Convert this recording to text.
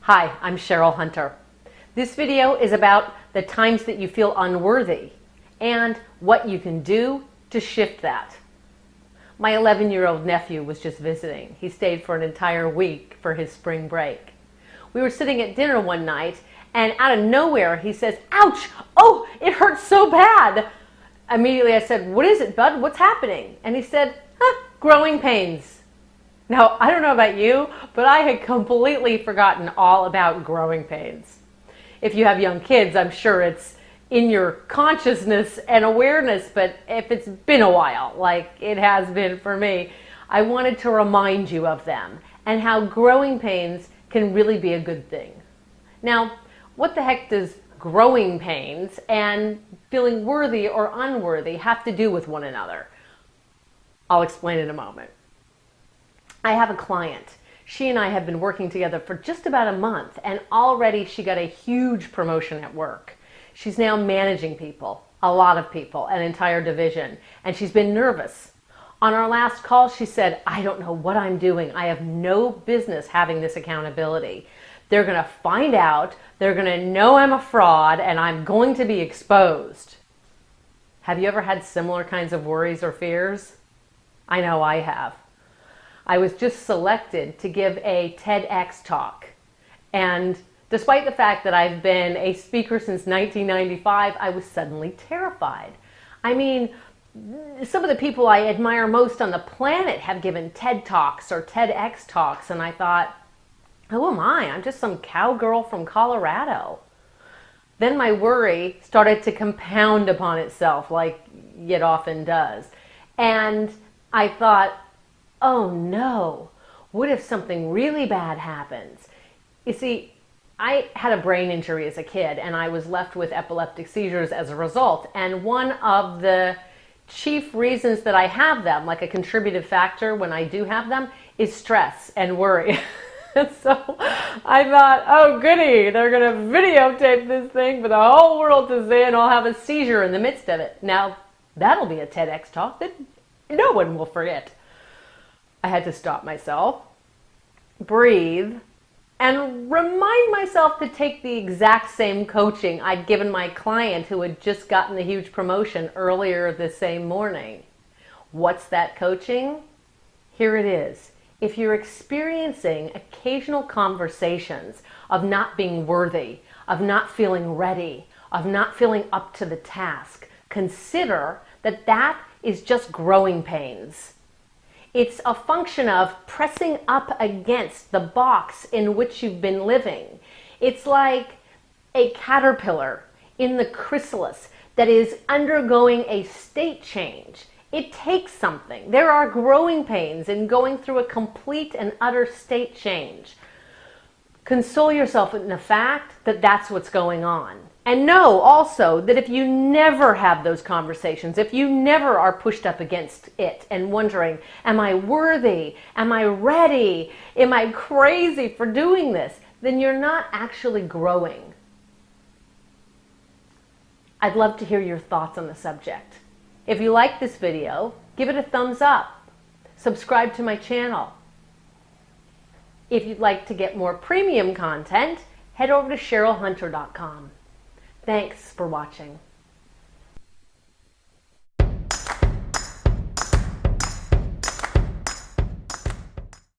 Hi, I'm Cheryl Hunter. This video is about the times that you feel unworthy and what you can do to shift that. My 11-year-old nephew was just visiting. He stayed for an entire week for his spring break. We were sitting at dinner one night and out of nowhere he says, "Ouch! Oh, it hurts so bad!" Immediately I said, "What is it, bud? What's happening?" And he said, "Growing pains." Now, I don't know about you, but I had completely forgotten all about growing pains. If you have young kids, I'm sure it's in your consciousness and awareness, but if it's been a while, like it has been for me, I wanted to remind you of them and how growing pains can really be a good thing. Now, what the heck does growing pains and feeling worthy or unworthy have to do with one another? I'll explain in a moment. I have a client. She and I have been working together for just about a month, and already she got a huge promotion at work. She's now managing people, a lot of people, an entire division, and she's been nervous. On our last call, she said, "I don't know what I'm doing. I have no business having this accountability. They're going to find out, they're going to know I'm a fraud, and I'm going to be exposed." Have you ever had similar kinds of worries or fears? I know I have. I was just selected to give a TEDx talk. And despite the fact that I've been a speaker since 1995, I was suddenly terrified. I mean, some of the people I admire most on the planet have given TED Talks or TEDx talks, and I thought, who am I? I'm just some cowgirl from Colorado. Then my worry started to compound upon itself, like it often does. And I thought, oh no, what if something really bad happens? You see, I had a brain injury as a kid and I was left with epileptic seizures as a result. And one of the chief reasons that I have them, like a contributive factor when I do have them, is stress and worry. So I thought, oh goody, they're going to videotape this thing for the whole world to see and I'll have a seizure in the midst of it. Now, that'll be a TEDx talk that no one will forget. I had to stop myself, breathe, and remind myself to take the exact same coaching I'd given my client who had just gotten the huge promotion earlier the same morning. What's that coaching? Here it is. If you're experiencing occasional conversations of not being worthy, of not feeling ready, of not feeling up to the task, consider that that is just growing pains. It's a function of pressing up against the box in which you've been living. It's like a caterpillar in the chrysalis that is undergoing a state change. It takes something. There are growing pains in going through a complete and utter state change. Console yourself in the fact that that's what's going on. And know also that if you never have those conversations, if you never are pushed up against it and wondering, am I worthy? Am I ready? Am I crazy for doing this? Then you're not actually growing. I'd love to hear your thoughts on the subject. If you like this video, give it a thumbs up. Subscribe to my channel. If you'd like to get more premium content, head over to CherylHunter.com. Thanks for watching.